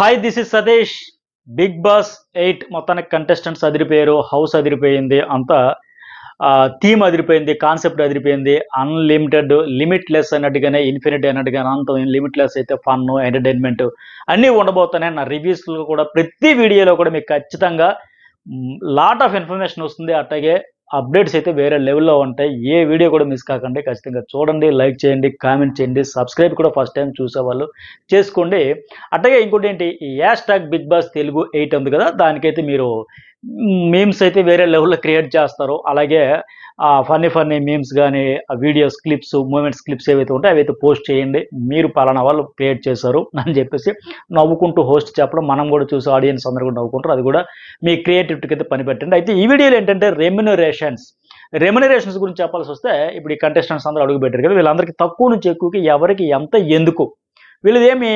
Hi this is Satish. Bigg Boss 8 మొత్తానికి contestants అదిరిపోయారు, house అదిరిపోయింది, అంతా థీమ్ అదిరిపోయింది, కాన్సెప్ట్ అదిరిపోయింది. అన్లిమిటెడ్, లిమిట్లెస్ అన్నట్టుగానే, ఇన్ఫినిటీ అన్నట్టుగానే అనంతం లిమిట్లెస్ అయితే ఫన్, ఎంటర్టైన్మెంట్ అన్నీ ఉండబోతున్నాయి. నా రివ్యూస్లో కూడా ప్రతి వీడియోలో కూడా మీకు ఖచ్చితంగా లాట్ ఆఫ్ ఇన్ఫర్మేషన్ వస్తుంది. అట్లాగే అప్డేట్స్ అయితే వేరే లెవెల్లో ఉంటాయి. ఏ వీడియో కూడా మిస్ కాకండి, ఖచ్చితంగా చూడండి, లైక్ చేయండి, కామెంట్ చేయండి, సబ్స్క్రైబ్ కూడా ఫస్ట్ టైం చూసేవాళ్ళు చేసుకోండి. అట్లాగే ఇంకోటి ఏంటి, ఈ హ్యాష్ బిగ్ బాస్ తెలుగు 8 ఉంది కదా, దానికైతే మీరు మీమ్స్ అయితే వేరే లెవెల్లో క్రియేట్ చేస్తారు. అలాగే ఫన్నీ మీమ్స్ కానీ, వీడియోస్ క్లిప్స్, మూమెంట్స్ క్లిప్స్ ఏవైతే ఉంటాయో అవైతే పోస్ట్ చేయండి. మీరు పలానా వాళ్ళు క్రియేట్ చేశారు అని చెప్పేసి నవ్వుకుంటూ హోస్ట్ చెప్పడం, మనం కూడా చూసి ఆడియన్స్ అందరూ కూడా నవ్వుకుంటారు. అది కూడా మీ క్రియేటివిటీకి అయితే పని పెట్టండి. అయితే ఈ వీడియోలో ఏంటంటే రెమ్యునరేషన్స్ గురించి చెప్పాల్సి వస్తే, ఇప్పుడు ఈ కంటెస్టెంట్స్ అందరూ అడుగు పెట్టారు కదా, వీళ్ళందరికీ తక్కువ నుంచి ఎక్కువకి ఎవరికి ఎంత ఎందుకు, వీళ్ళదేమి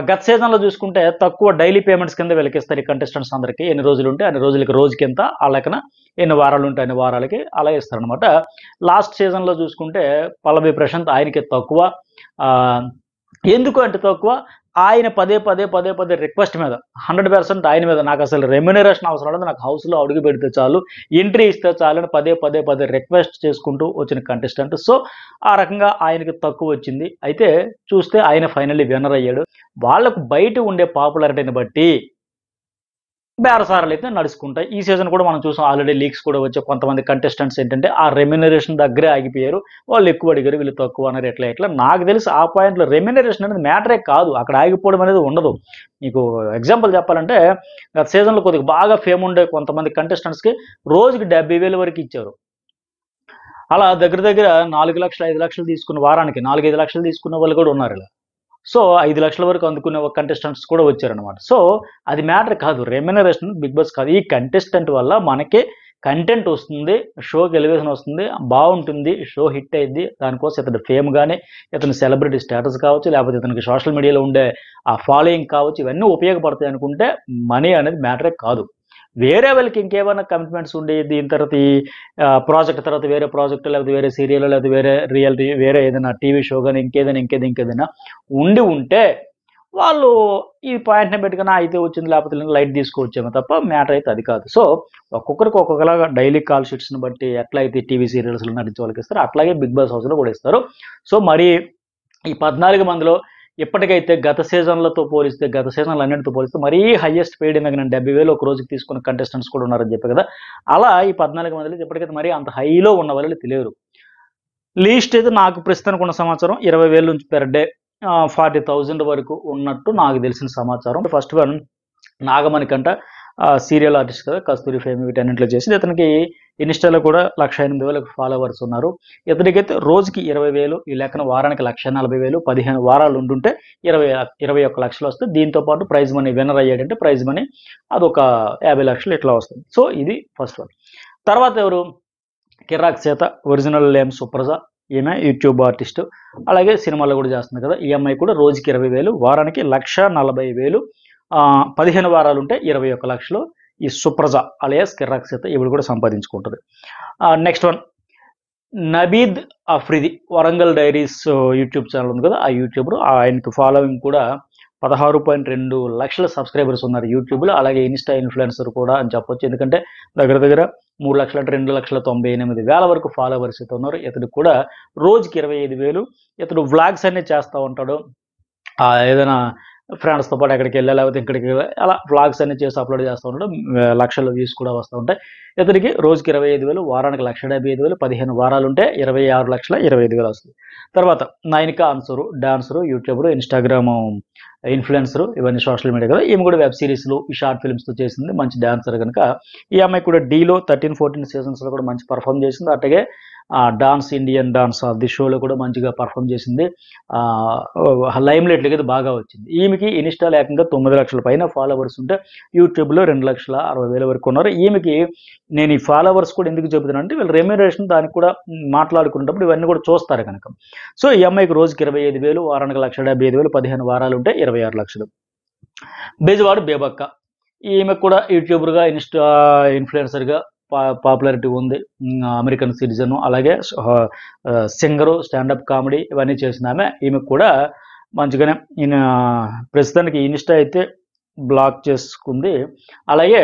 గత సీజన్లో చూసుకుంటే తక్కువ డైలీ పేమెంట్స్ కింద వీళ్ళకి ఇస్తారు. ఈ కంటెస్టెంట్స్ అందరికీ ఎన్ని రోజులు ఉంటే అన్ని రోజులకి, రోజుకి ఎంత, ఆ లెక్కన ఎన్ని వారాలు ఉంటే అన్ని వారాలకి అలా ఇస్తారనమాట. లాస్ట్ సీజన్లో చూసుకుంటే పల్లవి ప్రశాంత్ ఆయనకి తక్కువ. ఎందుకు అంటే తక్కువ, ఆయన పదే రిక్వెస్ట్ మీద 100% ఆయన మీద, నాకు అసలు రెమ్యునరేషన్ అవసరం లేదు, నాకు హౌస్లో అడుగు పెడితే చాలు, ఎంట్రీ ఇస్తే చాలు అని పదే రిక్వెస్ట్ చేసుకుంటూ వచ్చిన కంటెస్టెంట్. సో ఆ రకంగా ఆయనకి తక్కువ వచ్చింది. అయితే చూస్తే ఆయన ఫైనల్లీ విన్నర్ అయ్యాడు. వాళ్ళకు బయట ఉండే పాపులారిటీని బట్టి బేరసారాలు అయితే నడుచుకుంటాయి. ఈ సీజన్ కూడా మనం చూసాం, ఆల్రెడీ లీక్స్ కూడా వచ్చే కొంతమంది కంటెస్టెంట్స్ ఏంటంటే ఆ రెమ్యునరేషన్ దగ్గరే ఆగిపోయారు. వాళ్ళు ఎక్కువ అడిగారు, వీళ్ళు తక్కువ అన్నారు, ఎట్లా నాకు తెలిసి ఆ పాయింట్లో రెమ్యునరేషన్ అనేది మ్యాటరే కాదు, అక్కడ ఆగిపోవడం అనేది ఉండదు. మీకు ఎగ్జాంపుల్ చెప్పాలంటే, గత సీజన్లో కొద్దిగా బాగా ఫేమ్ ఉండే కొంతమంది కంటెస్టెంట్స్కి రోజుకి 70,000 వరకు ఇచ్చారు. అలా దగ్గర 4 లక్షలు 5 లక్షలు తీసుకున్న వారానికి 4-5 లక్షలు తీసుకున్న వాళ్ళు కూడా ఉన్నారు ఇలా. సో 5 లక్షల వరకు అందుకునే కంటెస్టెంట్స్ కూడా వచ్చారనమాట. సో అది మ్యాటర్ కాదు, రెమ్యునరేషన్ బిగ్ బాస్ కాదు. ఈ కంటెస్టెంట్ వల్ల మనకి కంటెంట్ వస్తుంది, షోకి ఎలివేషన్ వస్తుంది, బాగుంటుంది, షో హిట్ అయింది. దానికోసం ఇతని ఫేమ్ కానీ, ఇతని సెలబ్రిటీ స్టేటస్ కావచ్చు, లేకపోతే ఇతనికి సోషల్ మీడియాలో ఉండే ఆ ఫాలోయింగ్ కావచ్చు, ఇవన్నీ ఉపయోగపడతాయి అనుకుంటే మనీ అనేది మ్యాటరే కాదు. వేరే వాళ్ళకి ఇంకేమైనా కమిట్మెంట్స్ ఉండి, దీని తర్వాత ఈ ప్రాజెక్ట్ తర్వాత వేరే ప్రాజెక్ట్, లేకపోతే వేరే సీరియల్, లేకపోతే వేరే రియాలిటీ, వేరే ఏదైనా టీవీ షో కానీ, ఇంకేదైనా ఉంటే వాళ్ళు ఈ పాయింట్ని పెట్టుకుని అయితే వచ్చింది, లేకపోతే లైట్ తీసుకోవచ్చేమో తప్ప మ్యాటర్ అయితే అది కాదు. సో ఒక్కొక్కరికి ఒక్కొక్కలాగా డైలీ కాల్ షీట్స్ని బట్టి ఎట్లా అయితే టీవీ సీరియల్స్లో నటించే వాళ్ళకి ఇస్తారు, అట్లాగే బిగ్ బాస్ హౌస్లో కూడా ఇస్తారు. సో మరి ఈ 14 మందిలో ఇప్పటికైతే గత సీజన్లతో పోలిస్తే, గత సీజన్లు అన్నిటితో పోలిస్తే మరీ హైయెస్ట్ పెయిడ్ ఇందాక నేను 70,000 ఒక రోజుకి తీసుకున్న కంటెస్టెంట్స్ కూడా ఉన్నారని చెప్పి కదా, అలా ఈ 14 మందిలో ఇప్పటికైతే మరీ అంత హైలో ఉన్న వాళ్ళు తెలియరు. లీస్ట్ అయితే నాకు ప్రస్తుతానికి ఉన్న సమాచారం 20,000 నుంచి పెర్ డే 40,000 వరకు ఉన్నట్టు నాకు తెలిసిన సమాచారం. First one Nagamanikanta, serial artist కదా, కస్తూరి ఫేమ్ వీటన్నింటిలో చేసింది. ఇతనికి ఇన్స్టాలో కూడా 1,08,000 ఫాలోవర్స్ ఉన్నారు. ఇతనికైతే రోజుకి 20,000, ఈ లెక్కన వారానికి 1,40,000, 15 వారాలు ఉంటుంటే 21 లక్షలు వస్తుంది. దీంతో పాటు ప్రైజ్ మనీ, విన్నర్ అయ్యాడంటే ప్రైజ్ మనీ అదొక 50 లక్షలు ఇట్లా వస్తుంది. సో ఇది ఫస్ట్ వన్. తర్వాత ఎవరు, కిరాక్ సీత, ఒరిజినల్ నేమ్ సుప్రజ, ఈమె యూట్యూబ్ ఆర్టిస్ట్, అలాగే సినిమాలో కూడా చేస్తుంది కదా. ఈ అమ్మాయి కూడా రోజుకి 20,000, వారానికి 1,40,000, 15 వారాలు ఉంటే 21 లక్షలు ఈ సుప్రజ అలియాస్ కిరాక్ సీత ఇవి కూడా సంపాదించుకుంటుంది. Next one Nabeed Afridi, Warangal diaries YouTube channel ఉంది కదా, ఆ యూట్యూబర్, ఆయనకి ఫాలోయింగ్ కూడా 16.2 లక్షల సబ్స్క్రైబర్స్ ఉన్నారు యూట్యూబ్లో. అలాగే ఇన్స్టా ఇన్ఫ్లుయెన్సర్ కూడా అని చెప్పొచ్చు, ఎందుకంటే దగ్గర 3 లక్షల అంటే 2,98,000 వరకు ఫాలోవర్స్ అయితే ఉన్నారు. ఇతనికి కూడా రోజుకి 25,000. ఇతడు వ్లాగ్స్ అన్నీ చేస్తూ ఉంటాడు, ఏదైనా ఫ్రెండ్స్తో పాటు ఎక్కడికి వెళ్ళా, లేకపోతే ఇక్కడికి అలా వ్లాగ్స్ అన్ని చేసి అప్లోడ్ చేస్తూ ఉంటాడు. లక్షల వ్యూస్ కూడా వస్తూ ఉంటాయి. ఇతనికి రోజుకి 25,000, వారానికి 1,75,000, 15 వారాలు ఉంటే 26,25,000 వస్తుంది. తర్వాత Nainika Ansar, dancer, YouTuber, Instagram influencer, ఇవన్నీ సోషల్ మీడియా కదా. ఈమె కూడా వెబ్ సిరీస్లు, ఈ షార్ట్ ఫిల్మ్స్తో చేసింది, మంచి డాన్సర్ కనుక. ఈ అమ్మాయి కూడా డీలో 13-14 సీజన్స్లో కూడా మంచి పర్ఫామ్ చేసింది. అట్లాగే dance, Indian dance of the షోలో కూడా మంచిగా పర్ఫామ్ చేసింది. లైమ్ లైట్లకి అయితే బాగా వచ్చింది. ఈమెకి ఇన్స్టాలో ఏకంగా 9 లక్షల పైన ఫాలోవర్స్ ఉంటే, యూట్యూబ్లో 2,60,000 వరకు ఉన్నారు. ఈమెకి నేను ఈ ఫాలోవర్స్ కూడా ఎందుకు చెబుతున్నాను అంటే, వీళ్ళు రెమ్యునరేషన్ దానికి కూడా మాట్లాడుకునేటప్పుడు ఇవన్నీ కూడా చూస్తారు కనుక. సో ఈ అమ్మాయికి రోజుకి 25,000, వారానికి 1,75,000, 15 వారాలు ఉంటే 26 లక్షలు. బెజవాడు బేబక్క, ఈమెకు కూడా యూట్యూబర్గా, ఇన్స్టా ఇన్ఫ్లుయెన్సర్గా పాపులారిటీ ఉంది. అమెరికన్ సిటిజన్, అలాగే సింగరు, స్టాండప్ కామెడీ ఇవన్నీ చేసిన ఆమె. ఈమెకు కూడా మంచిగానే ప్రస్తుతానికి ఇన్స్టా అయితే బ్లాక్ చేసుకుంది. అలాగే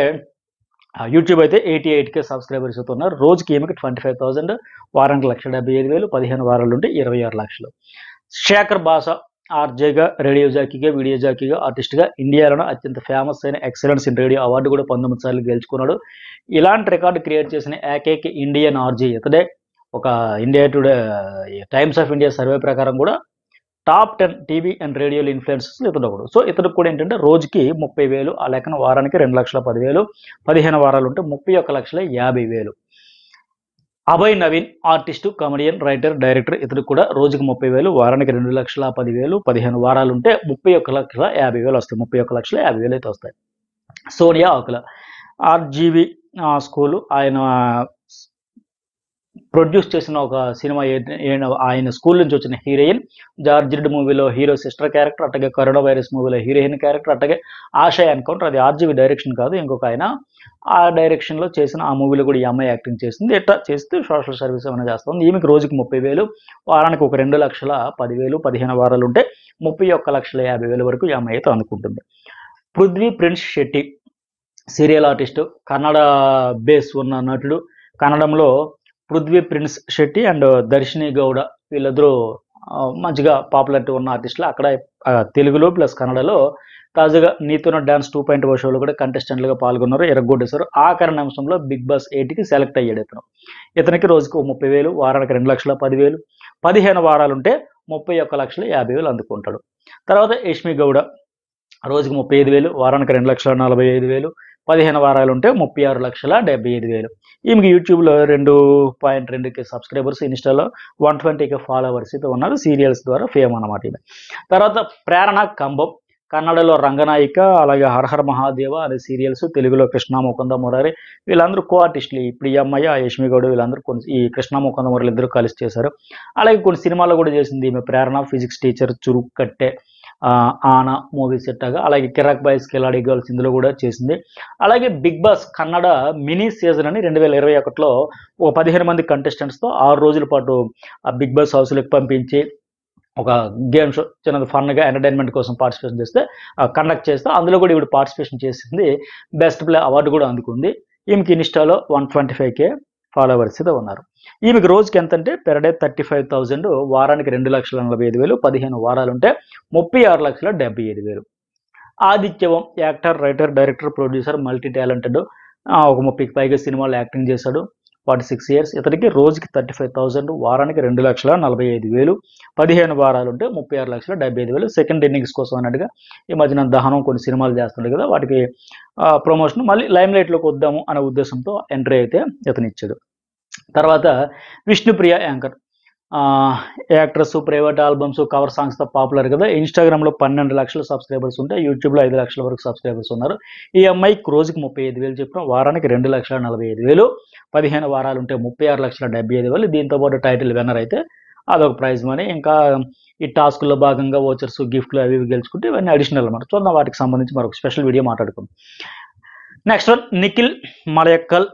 యూట్యూబ్ అయితే 88K సబ్స్క్రైబర్స్ అయితే ఉన్నారు. రోజుకి ఈమెకి 25,000, వారానికి 1,75,000, 15 వారాలు ఉంటే 26 లక్షలు. శేఖర్ భాష ఆర్జేగా, రేడియో జాకీగా, వీడియో జాకీగా, ఆర్టిస్ట్గా ఇండియాలోనే అత్యంత ఫేమస్ అయిన ఎక్సలెన్స్ ఇన్ రేడియో అవార్డు కూడా 19 సార్లు గెలుచుకున్నాడు. ఇలాంటి రికార్డు క్రియేట్ చేసిన ఏకైక ఇండియన్ ఆర్జే ఇతడే. ఒక India today times of India survey ప్రకారం కూడా టాప్ 10 టీవీ అండ్ రేడియోలో ఇన్ఫ్లుయెన్సర్స్ ఇతడు ఒకడు. సో ఇతడికి కూడా ఏంటంటే రోజుకి 30,000, ఆ లెక్కన వారానికి 2,10,000, 15 వారాలు ఉంటే 31,50,000. Abhay Naveen artist, comedian, writer, director. ఇతడు కూడా రోజుకి 30,000, వారానికి 2,10,000, 15 వారాలు ఉంటే 31,50,000 వస్తాయి. 31,50,000 అయితే వస్తాయి. సోనియా ఆకుల ఆర్జీవి స్కూలు ఆయన ప్రొడ్యూస్ చేసిన ఒక సినిమా ఆయన స్కూల్ నుంచి వచ్చిన హీరోయిన్. జార్జ్ రెడ్ మూవీలో హీరో సిస్టర్ క్యారెక్టర్, అట్లాగే కరోనా వైరస్ మూవీలో హీరోయిన్ క్యారెక్టర్, అట్లాగే ఆశా ఎన్కౌంటర్. అది ఆర్జీవి డైరెక్షన్ కాదు, ఇంకొక ఆయన ఆ డైరెక్షన్లో చేసిన ఆ మూవీలో కూడా ఈ అమ్మాయి యాక్టింగ్ చేసింది. ఇట్లా చేస్తూ సోషల్ సర్వీస్ ఏమైనా చేస్తుంది. ఈమెకి రోజుకి 30,000, వారానికి ఒక 2,10,000, 15 వారాలు ఉంటే 31,50,000 వరకు ఈ అమ్మాయి అయితే అందుకుంటుంది. Prithvi prince Shetty serial artist, Kannada base ఉన్న నటుడు. కన్నడంలో పృథ్వీ ప్రిన్స్ శెట్టి అండ్ దర్శిని గౌడ వీళ్ళిద్దరూ మంచిగా పాపులారిటీ ఉన్న ఆర్టిస్టులు. అక్కడ తెలుగులో ప్లస్ కన్నడలో తాజాగా నీతోన డాన్స్ 2.0 షోలో కూడా కంటెస్టెంట్లుగా పాల్గొన్నారు, ఎరగొట్టేశారు. ఆఖరి నిమిషంలో బిగ్ బాస్ 8కి సెలెక్ట్ అయ్యాడు ఇతను. ఇతనికి రోజుకు 30,000, వారానికి 2,10,000, 15 వారాలు ఉంటే 31,50,000 అందుకుంటాడు. తర్వాత యష్మి గౌడ రోజుకి 35,000, వారానికి 2,45,000, 15 వారాలు ఉంటే 36,75,000. ఈమెకి యూట్యూబ్లో 2.2K సబ్స్క్రైబర్స్, ఇన్స్టాలో 120K ఫాలోవర్స్ అయితే ఉన్నారు. సీరియల్స్ ద్వారా ఫేమ్ అన్నమాట ఈమె. తర్వాత ప్రేరణ కంబం కన్నడలో రంగనాయిక, అలాగే హరహర మహాదేవ అనే సీరియల్స్, తెలుగులో కృష్ణ ముకుంద మురారి. వీళ్ళందరూ కో ఆర్టిస్టులు. ఇప్పుడు ఈ అమ్మాయి యష్మి గౌడ వీళ్ళందరూ ఈ కృష్ణ ముకుంద మురారి ఇద్దరు కలిసి చేశారు. అలాగే కొన్ని సినిమాల్లో కూడా చేసింది ఈమె. ప్రేరణ ఫిజిక్స్ టీచర్, చురుక్కట్టే, ఆనా మూవీ సెట్టాగా, అలాగే కిరాక్ బాయ్స్, కిలాడి గర్ల్స్ ఇందులో కూడా చేసింది. అలాగే Bigg Boss Kannada mini season అని 2021లో ఒక 15 మంది కంటెస్టెంట్స్తో 6 రోజుల పాటు ఆ బిగ్ బాస్ హౌస్లోకి పంపించి ఒక గేమ్ షో చిన్నది ఫన్గా ఎంటర్టైన్మెంట్ కోసం పార్టిసిపేషన్ చేస్తే కండక్ట్ చేస్తే అందులో కూడా ఇప్పుడు పార్టిసిపేషన్ చేసింది. బెస్ట్ ప్లే అవార్డు కూడా అందుకుంది. ఈమెకి ఇన్స్టాలో 125K ఫాలోవర్స్ అయితే ఉన్నారు. ఈమెకి రోజుకి ఎంత అంటే పెర్ డే 35,000, వారానికి 2,40,000, 15 వారాలు ఉంటే 36,75,000. ఆదిత్యవం actor, writer, director, producer, multi talented. ఒక 30కి పైగా సినిమాలు యాక్టింగ్ చేశాడు. 46 ఇయర్స్. ఇతనికి రోజుకి 35,000, వారానికి 2,45,000, 15 వారాలు ఉంటే 36,75,000. సెకండ్ ఇన్నింగ్స్ కోసం అన్నట్టుగా ఈ మధ్యన దహనం కొన్ని సినిమాలు చేస్తుండే కదా, వాటికి ప్రమోషన్ మళ్ళీ లైమ్ లైట్లోకి వద్దాము అనే ఉద్దేశంతో ఎంట్రీ అయితే ఇతను ఇచ్చాడు. తర్వాత Vishnupriya anchor, actress, private albums, cover సాంగ్స్తో పాపులర్ కదా. ఇన్స్టాగ్రామ్లో 12 లక్షల సబ్స్క్రైబర్స్ ఉంటే యూట్యూబ్లో 5 లక్షల వరకు సబ్స్క్రైబర్స్ ఉన్నారు. ఈ అమ్మాయికి రోజుకి 35,000 చెప్పిన, వారానికి 2,45,000, 15 వారాలు ఉంటే 36,75,000. దీంతో పాటు టైటిల్ విన్నర్ అయితే అదొక ప్రైజ్ మనీ. ఇంకా ఈ టాస్క్లో భాగంగా వోచర్స్, గిఫ్ట్లు అవి ఇవి గెలుచుకుంటే ఇవన్నీ అడిషనల్ అన్నమాట. చూద్దాం వాటికి సంబంధించి మరొక స్పెషల్ వీడియో మాట్లాడుకుందాం. Next one Nikhil Maliyakkal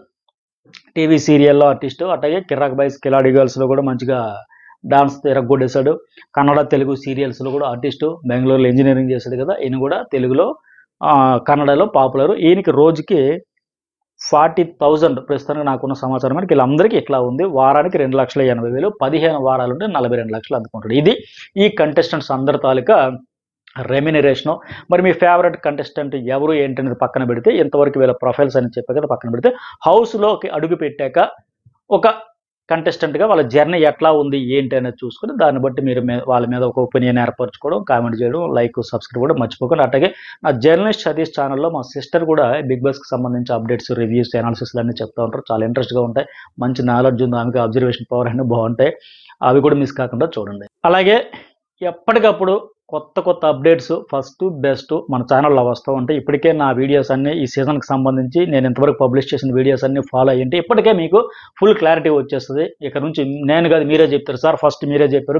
TV సీరియల్లో ఆర్టిస్టు, అట్లాగే కిరాక్ బాయ్స్, కిలాడి గర్ల్స్లో కూడా మంచిగా డాన్స్ ఎరగొట్టేశాడు. కన్నడ, తెలుగు సీరియల్స్లో కూడా ఆర్టిస్టు. బెంగళూరులో ఇంజనీరింగ్ చేశాడు కదా, ఈయన కూడా తెలుగులో కన్నడలో పాపులర్. ఈయనకి రోజుకి 40,000 ప్రస్తుతానికి నాకున్న సమాచారం మనకి వీళ్ళందరికీ ఇట్లా ఉంది. వారానికి 2,80,000, 15 వారాలు ఉంటే 42 లక్షలు అందుకుంటాడు. ఇది ఈ కంటెస్టెంట్స్ అందరి తాలూకా రెమ్యునరేషను. మరి మీ ఫేవరెట్ కంటెస్టెంట్ ఎవరు ఏంటనేది పక్కన పెడితే, ఇంతవరకు వీళ్ళ ప్రొఫైల్స్ అని చెప్పే కదా పక్కన పెడితే, హౌస్లోకి అడుగు పెట్టాక ఒక కంటెస్టెంట్గా వాళ్ళ జర్నీ ఎట్లా ఉంది ఏంటి అనేది చూసుకుని దాన్ని బట్టి మీరు వాళ్ళ మీద ఒక ఒపీనియన్ ఏర్పరచుకోవడం, కామెంట్ చేయడం, లైక్, సబ్స్క్రైబ్ కూడా మర్చిపోకండి. అట్లాగే నా జర్నలిస్ట్ సతీష్ ఛానల్లో మా సిస్టర్ కూడా బిగ్ బాస్కి సంబంధించి అప్డేట్స్, రివ్యూస్, అనాలిసిస్లు అన్నీ చెప్తూ ఉంటారు. చాలా ఇంట్రెస్ట్గా ఉంటాయి. మంచి నాలెడ్జ్ ఉంది ఆమెకి, అబ్జర్వేషన్ పవర్ అన్నీ బాగుంటాయి. అవి కూడా మిస్ కాకుండా చూడండి. అలాగే ఎప్పటికప్పుడు కొత్త అప్డేట్స్ ఫస్ట్ బెస్ట్ మన ఛానల్లో వస్తూ ఉంటాయి. ఇప్పటికే నా వీడియోస్ అన్నీ ఈ సీజన్కి సంబంధించి నేను ఇంతవరకు పబ్లిష్ చేసిన వీడియోస్ అన్నీ ఫాలో అయ్యింటే ఇప్పటికే మీకు ఫుల్ క్లారిటీ వచ్చేస్తుంది. ఇక్కడ నుంచి నేను కాదు మీరే చెప్తారు, సార్ ఫస్ట్ మీరే చెప్పారు,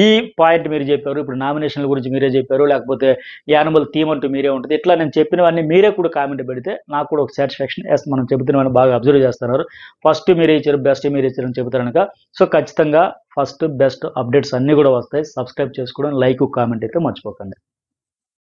ఈ పాయింట్ మీరు చెప్పారు, ఇప్పుడు నామినేషన్ల గురించి మీరే చెప్పారు, లేకపోతే యానిమల్ థీమ్ అంటూ మీరే ఉంటుంది. ఇట్లా నేను చెప్పినవన్నీ మీరే కూడా కామెంట్ పెడితే నాకు కూడా ఒక సాటిస్ఫాక్షన్. ఎస్ మనం చెబుతున్నవన్నీ బాగా అబ్జర్వ్ చేస్తున్నారు, ఫస్ట్ మీరే ఇచ్చారు, బెస్ట్ మీరే ఇచ్చారని చెబుతారు కనుక సో ఖచ్చితంగా ఫస్ట్ బెస్ట్ అప్డేట్స్ అన్నీ కూడా వస్తాయి. సబ్స్క్రైబ్ చేసుకోవడం, లైక్, కామెంట్ అయితే మర్చిపోకండి.